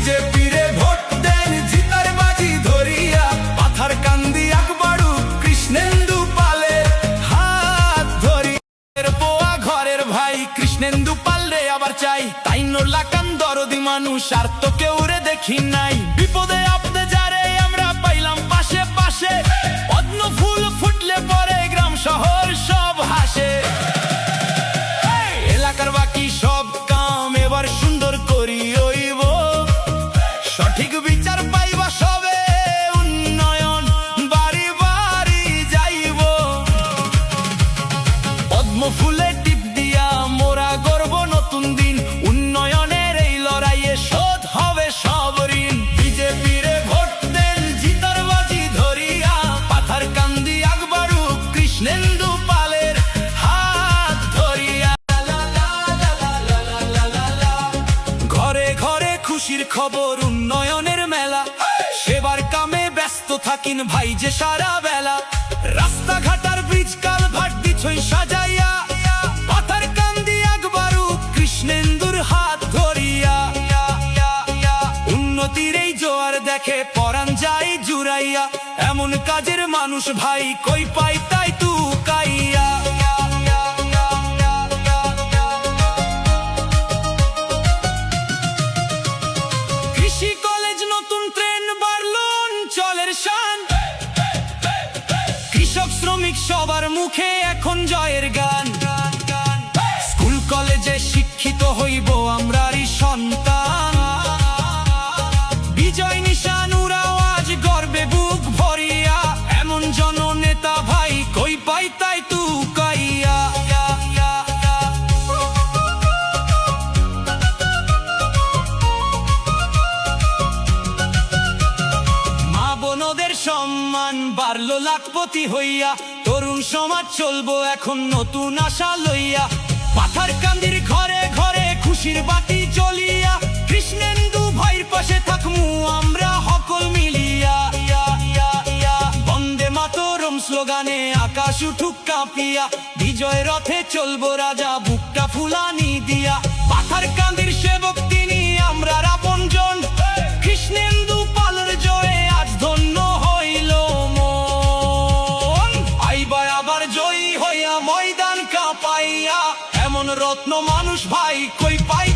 বিজেপিরে vote দেন জিতার বাজি ধরিয়া, পাথার কান্দি আকবরু কৃষ্ণেন্দু পালের হাত ধরি। পোয়া ঘরের ভাই কৃষ্ণেন্দু পাল রে আবার চাই, তাই লাকান দরদি মানুষ আর তো কেউ রে দেখি নাই। বিপদে আপদে যারে আমরা পাইলাম পাশে পাশে, পদ্ম ফুল ফুটলে পরে গ্রাম শহর সব হাসে। এলাকার বাকি সব কাম এবার সুন্দর করি হইব, সঠিক বিচার পাইবা সবে, উন্নয়ন বাড়ি বাড়ি যাইব। পদ্ম ফুলে টিপ দিয়া মোরা গর্ব নতুন দিন, উন্নয়নের এই লড়াইয়ে শোধ হবে সব ঋণ। বিজেপিরে ভোট দেন জিতার বাজি ধরিয়া, পাথার কান্দি আকবরু কৃষ্ণেন্দু পালের হাত ধরিয়া। ঘরে ঘরে খুশির খবর, উন্নয়নের মেলা, সেবার কামে ব্যস্ত থাকিন ভাই যে সারা বেলা। রাস্তাঘাটার ব্রিজ কালভার্ট দিছই সাজাইয়া, পাথার কান্দি আকবরু কৃষ্ণেন্দুর হাত ধরিয়া। উন্নতির এই জোয়ার দেখে পরাণ যায় জুড়াইয়া, এমন কাজের মানুষ ভাই কই পাই তাই তু কাইয়া। কৃষি কলেজ নতুন ট্রেন বাড়লো অঞ্চলের শান, কৃষক শ্রমিক সবার মুখে এখন জয়ের গান। স্কুল কলেজে শিক্ষিত হইব আমরারই সন্তান, বিজয় নিশান উড়াও আজ গর্বে বুক ভরিয়া, এমন জননেতা ভাই কই পাই তাই তু কাইয়া। মা বোনদের সম্মান বাড়লো লাখপতি হইয়া, তরুণ সমাজ চলবো এখন নতুন আশা লইয়া। পাথার কান্দির ঘরে ঘরে খুশির বাতি জ্বলিয়া, কৃষ্ণেন্দু ভাইয়ের পাশে থাকমু আমরা সকল মিলিয়া। বন্দে মাতরম স্লোগানে আকাশ উঠুক কাঁপিয়া, বিজয় রথে চলবো রাজা বুকটা ফুলানি দিয়া। পাথার কান্দির সেবক তিনি আমরা আপনজন, কৃষ্ণেন্দু পালের জয়ে আজ ধন্য হইল মন। আইবা আবার জয়ী হইয়া ময়দান কাঁপাইয়া, এমন রত্ন মানুষ ভাই কই পাই